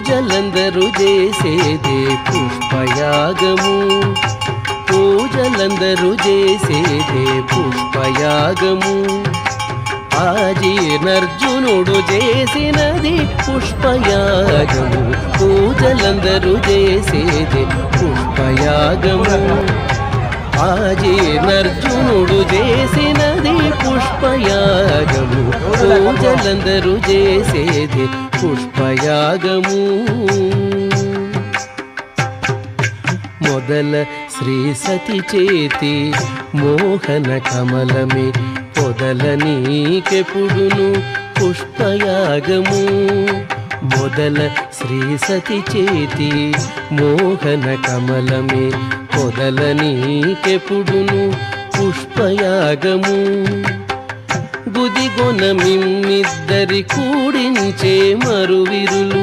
పూజలందరూ చేసేదే పుష్పయాగము, పూజలందరూ చేసేదే పుష్పయాగము. ఆజీర్ణర్జునుడు చేసినది పుష్పయాగము, పూజలందరూ చేసేది పుష్పయాగము. ఆజీర్ణర్జునుడు చేసినది పుష్పయాగము, పూజలందరూ చేసేది పుష్పయాగము. మొదల శ్రీ సతి చేతి మోహన కమలమే పొదల నీకెపుడును పుష్పయాగము. మొదల శ్రీ సతి చేతి మోహన కమలమే పొదల నీకెపుడును పుష్పయాగము. గుదిగొన మిమ్మిద్దరి కూడించే మరువిరులు